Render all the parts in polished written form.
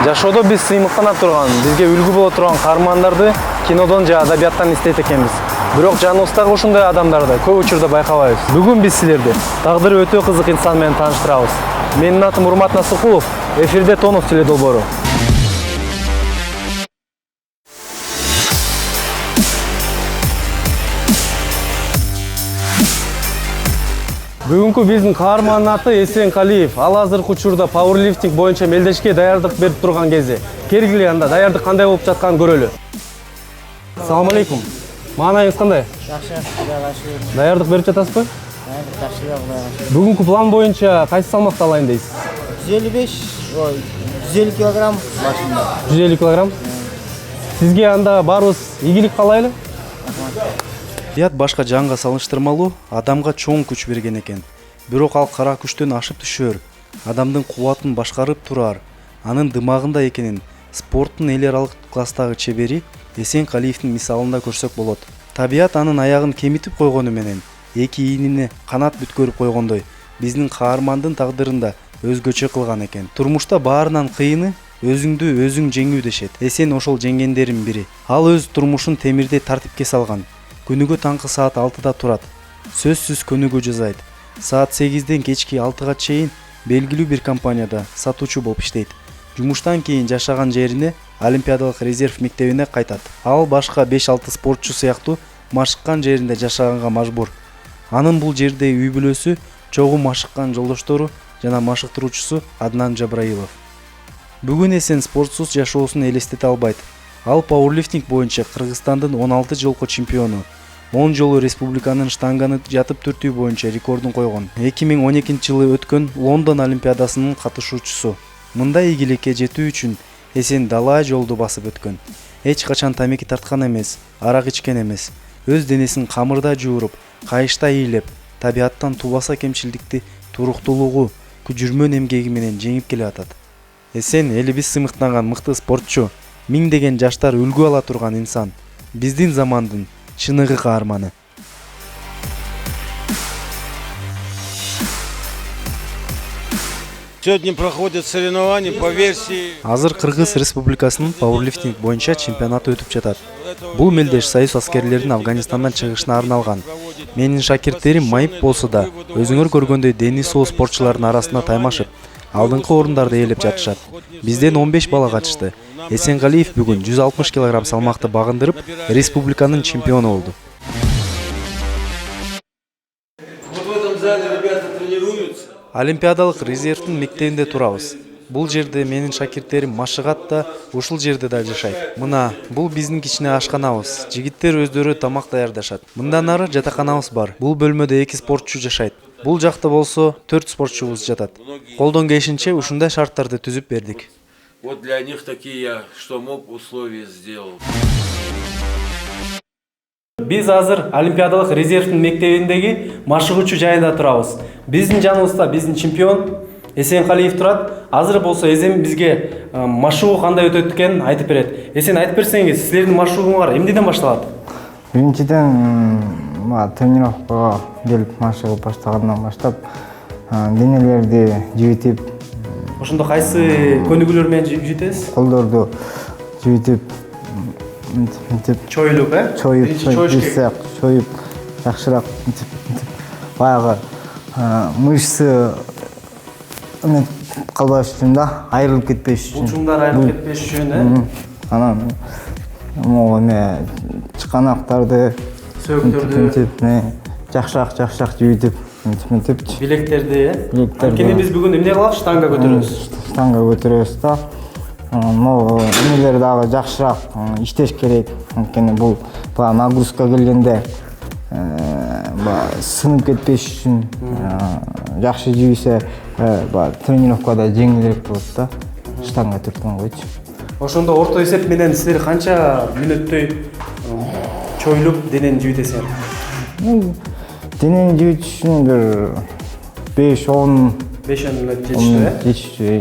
Жашоодо биз сыймыктана турган, бизге үлгү боло турган каармандарды кинодон же адабияттан издейт экенбиз. Бирок жаныбыздагы ушундай адамдарды көп учурда байкабайбыз. Бүгүн биз силерди тагдыры өтө кызык инсан менен тааныштырабыз. Менин атым Урмат Насыкулов, эфирде Тонов теле долбоору. Бүгүнкү биздин каармандын аты Эсен Калиев. Ал азыркы учурда пауэрлифтинг боюнча мелдешке даярдык берип турган кези. Келгиле анда даярдык кандай болуп жатканын көрөлү. Assalamu алейкум. Маанайыңыз кандай? Жакшы, Кудайга шүгүр. Даярдык берип жатасызбы? Даярдык жакшы, Кудайга шүгүр. Бүгүнкү план боюнча кайсы салмакта алайын дейсиз? 150 килограмм башында. 150 килограмм? Сизге анда баарыбыз ийгилик каалайлы. Бият башка жанга салыштырмалуу адамга чоң күч берген экен. Бирок ал кара күчтөн ашып түшөр, адамдын кубатын башкарып турар, анын дымагында экенин спорттун эл аралык класстагы чебери Эсен Калиевдин мисалында көрсөк болот. Табият анын аягын кемитип койгону менен эки ийнине канат бүткөрүп койгондой, биздин каармандын тагдырында өзгөчө кылган экен. Турмушта баарынан кыйыны өзүңдү өзүң жеңүү дешет. Эсен ошол жеңгендердин бири. Ал өз турмушун темирдей тартипке салган. Күнүгө таңкы саат 6-да турат. Сөзсүз көнүгүү жасайт. Саат 8-ден кечки 6-га чейин белгилүү бир компанияда сатуучу болуп иштейт. Жумуштан кийин жашаган жерине Олимпиадалык резерв мектебине кайтат. Ал башка 5-6 спортчу сыяктуу машыккан жеринде жашаганга мажбур. Анын бул жерде үй бүлөсү, чогуу машыккан жолдоштору жана машыктыруучусу Аднан Жабраилов. Бүгүн Эсен спортсуз жашоосун элестете албайт. Ал пауэрлифтинг боюнча Кыргызстандын 16 жолку чемпиону, 10 жолу республиканын штанганы жатып түртүү боюнча рекордун койгон. 2012-жылы өткөн Лондон Олимпиадасынын катышуучусу. Мындай ийгиликке жетүү үчүн Эсен далай жолду басып өткөн. Эч качан тамеки тарткан эмес, арак ичкен эмес. Өз денесин камырда жууруп, кайышта ыйлеп, табияттан тубаса кемчилдикти туруктуулугу, күжүрмөн эмгеги менен жеңип келе атат. Эсен элибиз сыймыктанган мыкты спортчу, миңдеген жаштар үлгү ала турган инсан, биздин замандын чыныгы каарманы. Сегодня проходят соревнования по версии. Азыр Кыргыз Республикасынын пауэрлифтинг боюнча чемпионаты өтүп жатат. Бул мелдеш союз аскерлеринин Афганистандан чыгышына арналган. Менин шакирттерим майып болсо да, өзүңөр көргөндөй дени соо спортчулардын арасында таймашып, алдыңкы орундарды ээлеп жатышат. Бизден 15 бала катышты. Эсен Калиев бүгүн 160 кг салмакты багындырып, республиканын чемпиону болду. Вот в этом зале ребята тренируются. Олимпиадалык резервдин мектебинде турабыз. Бул жерде менин шакирттерим машыгат да, ушул жерде да жашайт. Мына, бул биздин кичине ашканабыз. Жигиттер өздөрү тамак даярдашат. Мындан ары жатаканабыз бар. Бул бөлмөдө 2 спортчу жашайт. Бул жакта болсо 4 спортчубуз жатат. Колдон келишинче ушундай шарттарды түзүп бердик. Вот для них такие я, что мог, условия сделал. Биз азыр Олимпиадалык резервдин мектебиндеги машыгуучу жайында турабыз. Биздин жаныбызда биздин чемпион Эсен Калиев турат. Азыр болсо Эсен бизге машыгуу кандай өтөт экенин айтып берет. Эсен, айтып берсеңиз, силердин машыгууңар эмнеден башталат? Биринчиден тренировкага келип машыгып баштагандан баштап денелерди жибитип, Ошондо кайсы көнүгүүлөр менен жибитесиз? колдорду жибитип, мынтип Чойлуп, чоюп, жакшыраак баягы мышцы калбаш үчүн да, айрылып кетпеш үчүн. Булчуңдар айрылып кетпеш үчүн, Анан могу чыканактарды, сөктөрдү жакшыраак жибитип, мынтип билектерди, Анткени биз бүгүн эмне кылабыз? Штанга көтөрөбүз. Штанга көтөрөбүз да. Могу эмелер дагы жакшыраак иштеш керек. Анткени бул нагрузка келгенде сынып кетпеш үчүн жакшы жибисе, тренировкада жеңилирээк болот да. Штанга түрткөн койчу. Ошондо орто эсеп менен силер канча мүнөттөй чойлуп денени жибитесиңер? Денени жибитиш үчүн бир 5-10 мүнөт жетиштүү, жетиштүү.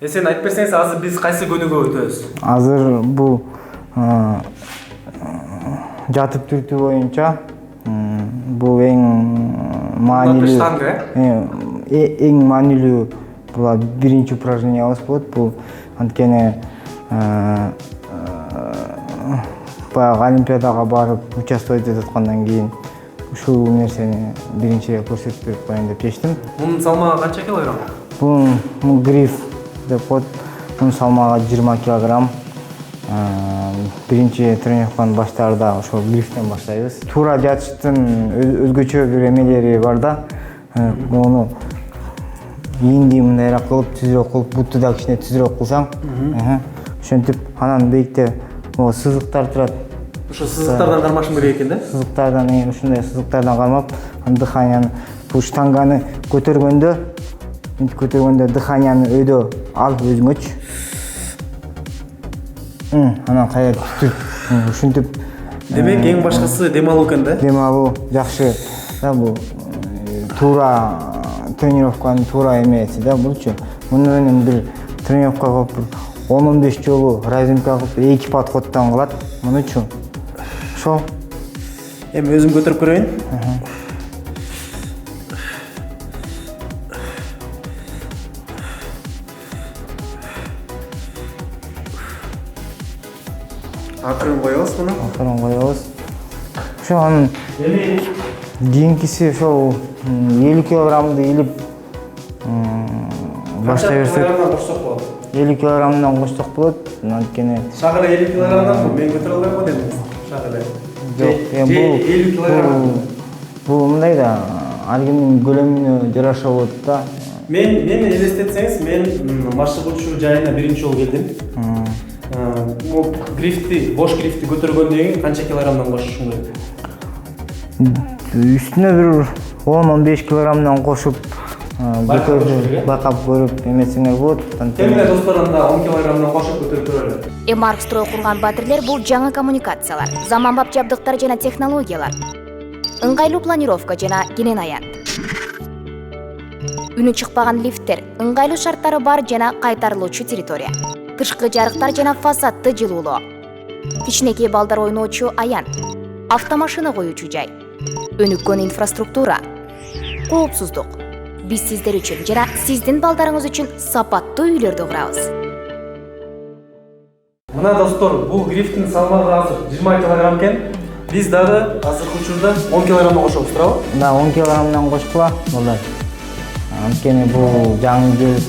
Сен айтып берсеңиз, азыр биз кайсы көнүгө өтөбүз? Азыр бул жатып түртүү боюнча бул эң маанилүү штанга, эң маанилүү бул биринчи упражнениябыз болот. Бул анткени баягы олимпиадага барып участвовать этип аткандан кийин ушул нерсени биринчи ирет көрсөтүп берип коеюн деп чечтим. Мунун салмагы канча килограмм? Бул гриф деп коет. Бунун салмагы 20 килограмм. Биринчи тренировканы баштаарда ошол грифтен баштайбыз. Туура жатыштын өзгөчө бир эмелери бар да. Муну ийинди мындайраак кылып, түзүрөөк кылып, бутты да кичине түзүрөөк кылсаң, ошентип анан бийикте могу сызыктар турат. Ошо сызыктардан кармашым керек экен да? Сызыктардан, ушундай сызыктардан кармап, дыханияны бул штанганы көтөргөндө дыханияны өйдө алып өзүңөчү. Анан кайра түтүп, ушинтип. Демек, эң башкысы дем алуу экен да? Дем алуу жакшы. Да бул туура тренировканын туура эмеси да булчу. Муну менен бир тренировка кылып 10-15 жолу разимка кылып 2 подходтон кылат. Мунучу. Ошол. Эми өзүм көтөрүп көрөйүн. Акырын коебуз муну. Акырын коебуз. Ошо анын кийинкиси ошол 50 килограммды илип баштай берсек. 50 килограммдан кочсок болот. Анткени Шагыра 50 килограммдан мен көтөрө албайм эми. Шагыра. Жок, 50 килограмм. Бул мындай да, ар кимдин көлөмүнө жараша болот да. Мени элестетсеңиз, мен машыгуучу жайына биринчи жолу келдим. Грифти, бош грифти көтөргөндөн кийин канча килограммдан кошушум керек? Үстүнө бир 10-15 килограммдан кошуп, байкап көрүп эмесиңер болот. Темине досторун да 10 килограммдан кошуп көтөрүп көрөлү. Эмарк строй курган батирлер бул жаңы коммуникациялар, заманбап жабдыктар жана технологиялар, ыңгайлуу планировка жана кенен аян. Үнү чыкпаган лифттер, ыңгайлуу шарттары бар жана кайтарылуучу территория. Тышкы жарыктар жана фасадты жылуулоо. Кичинекей балдар ойноочу аян. Автомашина коюучу жай. Өнүккөн инфраструктура. Коопсуздук. Биз сиздер үчүн жана сиздин балдарыңыз үчүн сапаттуу үйлөрдү курабыз. Мына достор, бул грифтин салмагы азыр 20 килограмм экен. Биз дагы азыркы учурда 10 килограммдан кошобуз, туурабы? Да, 10 килограммдан кошкула, балдар. Анткени бул жаңы келип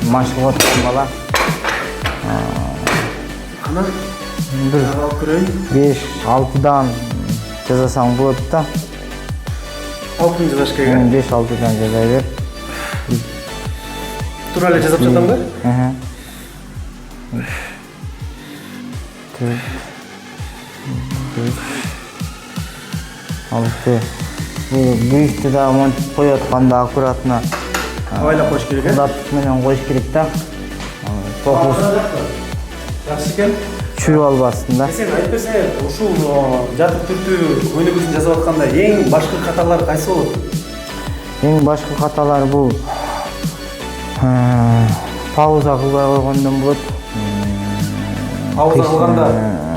машыгып аткан бала. Анан бир алып көрөйүн. 5-6дан жазасаң болот да. 6 жазаш керек. 5-6дан жаза бер. Туура эле жазып жатамбы? Алты. Грифти да монтип коюп атканда аккуратно Абайлап коюш керек, узатып менен коюш керек да. Фокус жакшы экен. чүйүп албасын да. Сен айтып берсең, ушул жатып түртүү өнүгүүсүн жасап атканда эң башкы каталар кайсы болот? Эң башкы каталар бул пауза кылбай койгондон болот. Пауза кылганда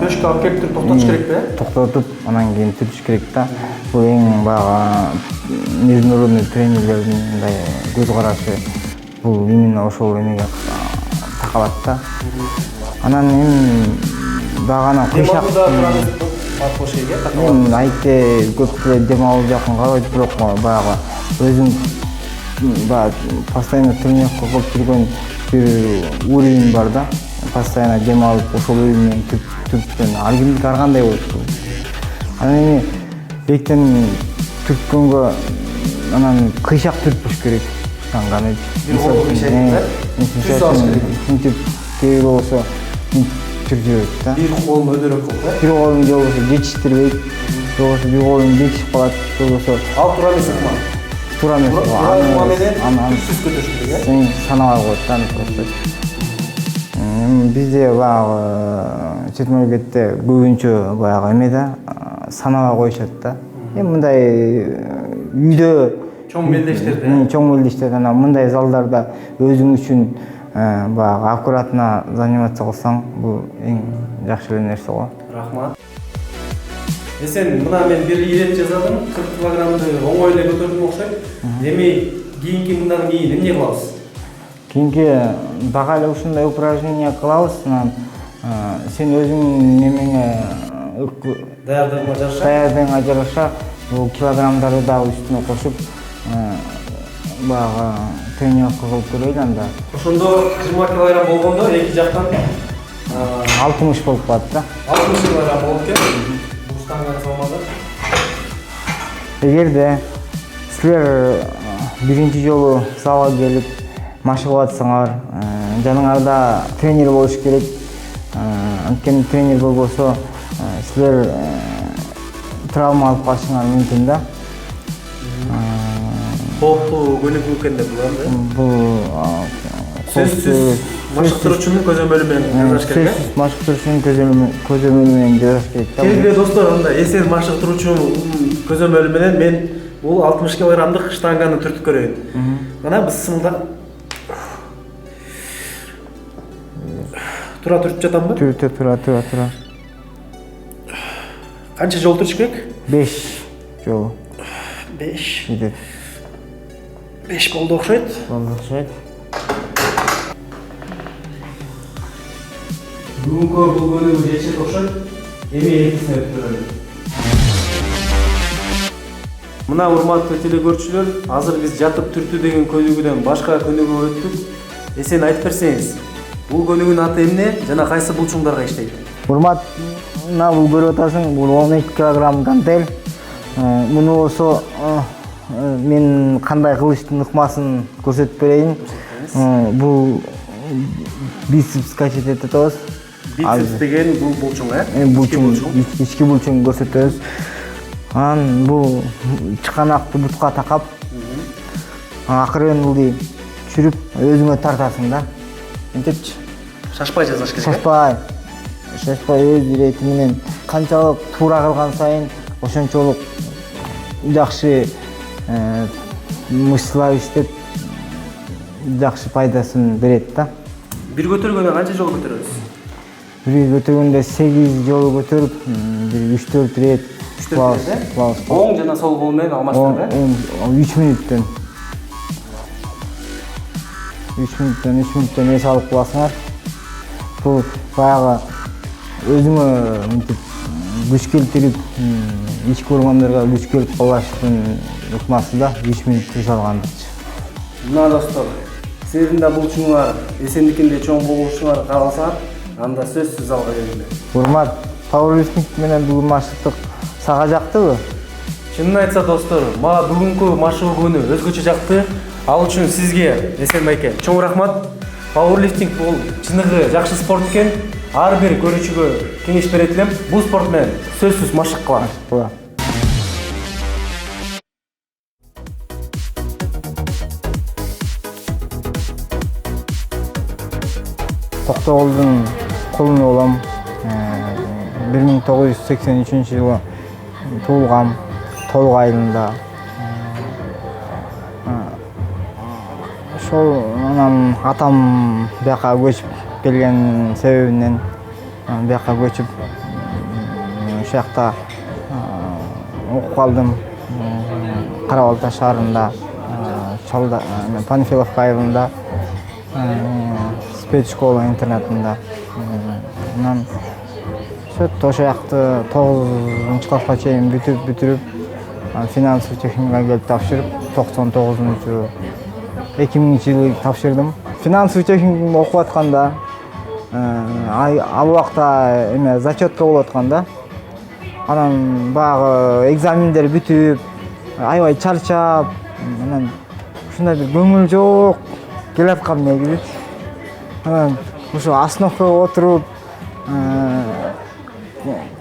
төшкө алып келип туруп токтотуш керек да? Токтотуп, анан кийин түртүш керек да. Бул эң баягы международный тренерлердин мындай көз карашы. Бул именно ошол эмеге такалат да. Анан эми багана кыйшак мен айтты көп эле дем алуу жакын карабайт, бирок баягы өзүм постоянно тренировка кылып жүргөн бир уровень бар да. Постоянно дем алып ошол уровень түрткөн ар кимдики ар кандай болот. Анан эми бектен түрткөнгө анан кыйшак түртпөш керек штанганы. Мисалы кээ болсо түртүбөйт да. Бир колун өйдөрөк кылып да. Бир колун же болсо жетиштирбейт, же болсо бир колун жетишип калат, же болсо Ал туура эмес ыкма. туура эмес. Ыкма менен түпсүз көтөрүш керек, сен санабай коет да просто. Бизде баягы чет мамлекетте көбүнчө баягы эме да санабай коюшат да. Эми мындай үйдө чоң мелдештерде. Чоң мелдештерде анан мындай залдарда өзүң үчүн баягы аккуратно заниматься кылсаң, бул эң жакшы бир нерсе го. Рахмат. Сен мына мен бир ирет жазадым, 40 килограммды оңой эле көтөрдүм окшойт. Эми кийинки мындан кийин эмне кылабыз? Кийинки дагы эле ушундай упражнение кылабыз. Сен өзүң немеңе даярдыгыңа жараша бул килограммдарды дагы үстүнө кошуп баягы тренировка кылып көрөйлү анда. Ошондо 20 килограмм болгондо эки жактан 60 болуп калат да. 60 килограмм болуп кетти. Бул штанганы салмады. Эгерде силер биринчи жолу залга келип машыгып атсаңар, жаныңарда тренер болуш керек. Анткени тренер болбосо силер травма алып калышыңар мүмкүн да. Кооптуу көнүгүү экен деп билем. Бул сөзсүз машыктыруучунун көзөмөлү менен жазаш керек. Сөзсүз машыктыруучунун көзөмөлү менен жазаш керек да. Келгиле достор, анда эсен машыктыруучунун көзөмөлү менен мен бул 60 килограммдык штанганы түртүп көрөйүн. Мына биз сымылда тура түртүп жатамбы? Тура. Канча жол түртүш керек? 5 жолу. 5. 5 болду окшойт. Бүгүнкү бул көнүгүү жетишет окшойт. Эми экисине өтүп көрөлү. Мына урматтуу телекөрүүчүлөр, азыр биз жатып түртүү деген көнүгүүдөн башка көнүгүүгө өттүк. Эсен айтып берсеңиз, бул көнүгүүнүн аты эмне жана кайсы булчуңдарга иштейт? Урмат, мына бул көрүп атасың, бул 12 килограмм гантель. Муну болсо мен кандай кылыштын ыкмасын көрсөтүп берейин. Бул бицепс качать этип атабыз. Бицепс деген бул булчуң, Булчуң, ички булчуң көрсөтөбүз. Анан бул чыканакты бутка такап, акырын ылдый чүрүп өзүңө тартасың да. Мынтипчи. Шашпай жасаш керек. Шашпай өз ирети менен канчалык туура кылган сайын ошончолук жакшы мышцалар иштеп жакшы пайдасын берет да. Бир көтөргөндө канча жолу көтөрөбүз? Бир көтөргөндө 8 жолу көтөрүп, бир 3-4 рет кылабыз. Оң жана сол кол менен алмаштырып, 3 мүнөттөн. 3 мүнөттөн эс алып кыласыңар. Бул баягы өзүңө мынтип күч келтирип, ички органдарга күч келип калыштын ыкмасы да 3 мүнөт жасалгандыкчы. Мына достор, силердин да булчуңар эсендикинде чоң болушуңар кааласа, анда сөзсүз залга келгиле. Урмат, пауэрлифтинг менен бүгүн машыктык сага жактыбы? Чынын айтса достор, мага бүгүнкү машыгуу күнү өзгөчө жакты. Ал үчүн сизге Эсен байке чоң рахмат. Пауэрлифтинг бул чыныгы жакшы спорт экен. Ар бир көрүүчүгө кеңеш берет элем. Бул спорт менен сөзсүз машык кылам. Токтогулдун кулуну болом. 1983 жылы туулгам, толук айылында. Ошол анан атам бияка көчүп келген себебинен бияка көчүп ошол жакта окуп калдым. Кара Балта шаарында, Панфиловка айылында, спецшкола интернатында. Анан ошол жакты 9-класска чейин бүтүрүп, финансовый техникага келип тапшырып, 99-2000 жылы тапшырдым. Финансовый техникумду окуп атканда, ал убакта зачетка болуп атканда, анан баягы экзамендер бүтүп, аябай чарчап, анан ушундай бир көңүл жок келаткам негизи. Анан ошо остановкага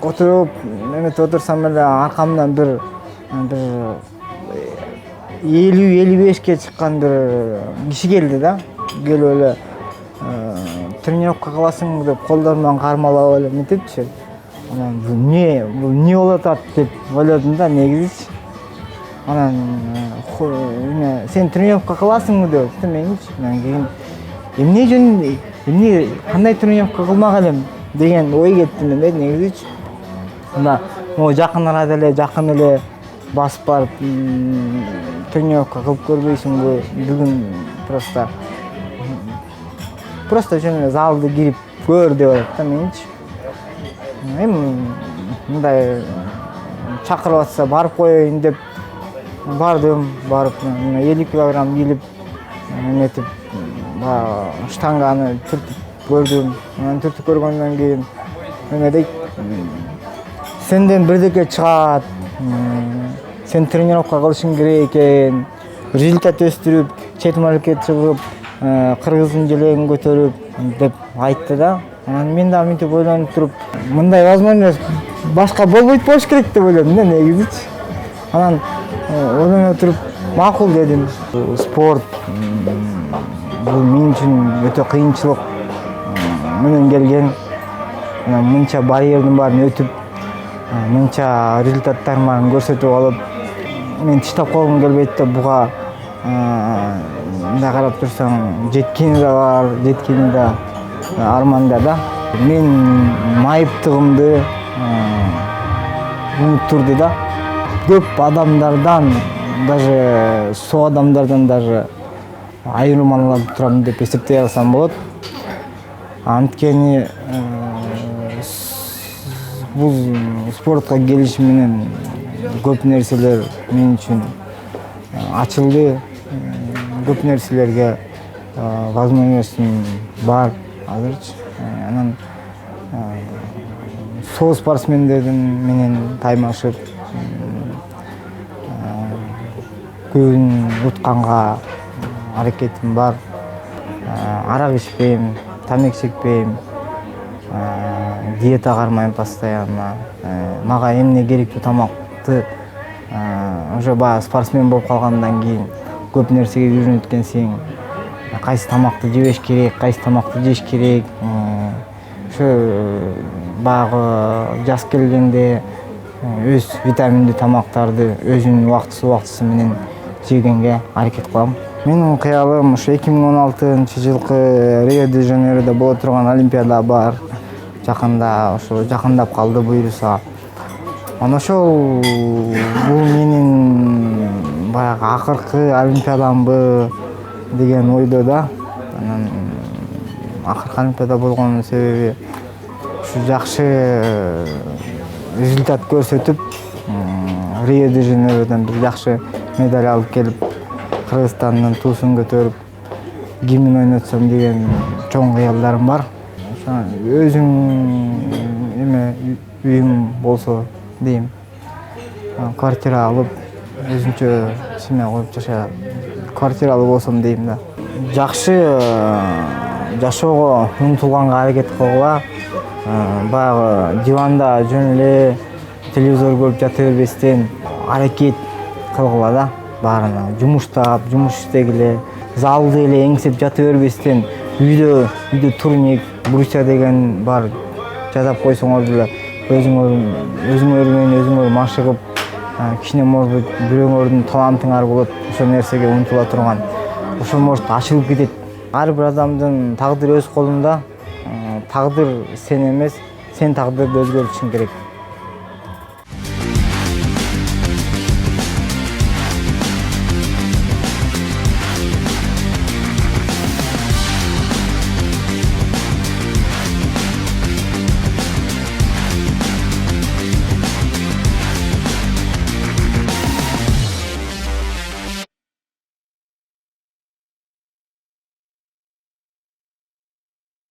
отуруп, эметип отурсам эле аркамдан бир 50-55ке чыккан бир киши келди да. Келип эле тренировка кыласың деп колдоруман кармалап эле мынтипчи. Анан бул эмне болуп атат деп ойлодум да негизичи. Анан сен тренировка кыласыңбы деп менчи. Анан кийин эмне үчүн эмне кандай тренировка кылмак элем деген ой кетти менде негизичи. Мына могу жакын арада эле жакын эле басып барып тренировка кылып көрбөйсүңбү? Бүгүн просто жөн эле залды кирип көр деп атат да менчи. Эми мындай чакырып атса барып коеюн деп бардым. Барып 50 килограмм килип эметип штанганы түртүп көрдүм. Анан түртүп көргөндөн кийин эме дейт, сенден бирдеке чыгат, сен тренировка кылышың керек экен, результат өстүрүп, чет мамлекетке чыгып, кыргыздын желегин көтөрүп деп айтты да. Анан мен да мынтип ойлонуп туруп, мындай возможность башка болбойт болуш керек деп ойлодум да негизичи. Анан ойлонуп туруп макул дедим. Спорт бул мен үчүн өтө кыйынчылык менен келген. Анан мынча барьердин баарын өтүп, мынча результаттардын баарын көрсөтүп алып, мен тыштап койгум келбейт да. Буга мындай карап турсаң, жеткени да бар, жеткени да арманда да. Мен майыптыгымды унуттурду да. Көп адамдардан, даже со адамдардан даже айырмаланып турам деп эсептей алсам болот. Анткени бул спортко келишим менен көп нерселер мен үчүн ачылды. Көп нерселерге возможностьум бар азырчы. Анан со спортсмендердин менен таймашып, көбүн утканга аракетим бар. Арак ичпейм, тамак чекпейм, диета кармайм постоянно. Мага эмне керектүү тамакты уже баягы спортсмен болуп калгандан кийин көп нерсеге үйрөнүп кеткенсиң. Кайсы тамакты жебеш керек, кайсы тамакты жеш керек. Ошо баягы жас келгенде өз витаминдүү тамактарды өзүнүн убактысы менен жегенге аракет кылам. Менин кыялым ушу 2016-жылкы Рио-де-Жанейрода боло турган Олимпиада бар. Жакында ошо жакындап калды буюрса. Анан ошол бул менин баягы акыркы Олимпиадамбы деген ойдо да. Анан акыркы Олимпиада болгонун себеби ушу жакшы результат көрсөтүп, Рио-де-Жанейродан бир жакшы медаль алып келип, Кыргызстандын туусун көтөрүп, гимн ойнотсом деген чоң кыялдарым бар. Өзүм эме үйүм болсо дейм. Квартира алып, өзүнчө семья коюп жашап, квартиралуу болсом дейм да. Жакшы жашоого умтулганга аракет кылгыла. Баягы диванда жөн эле телевизор көрүп жата бербестен аракет кылгыла да. Баарына жумуштап, жумуш иштегиле, залды эле эңсеп жата бербестен, үйдө турник, брусья деген бар, жасап койсоңор деле өзүңөр менен машыгып, кичине может быть бирөөңөрдүн талантыңар болот, ошол нерсеге умтула турган. Ошол может ачылып кетет. Ар бир адамдын тагдыры өз колунда. Тагдыр сен эмес, сен тагдырды өзгөртүшүң керек.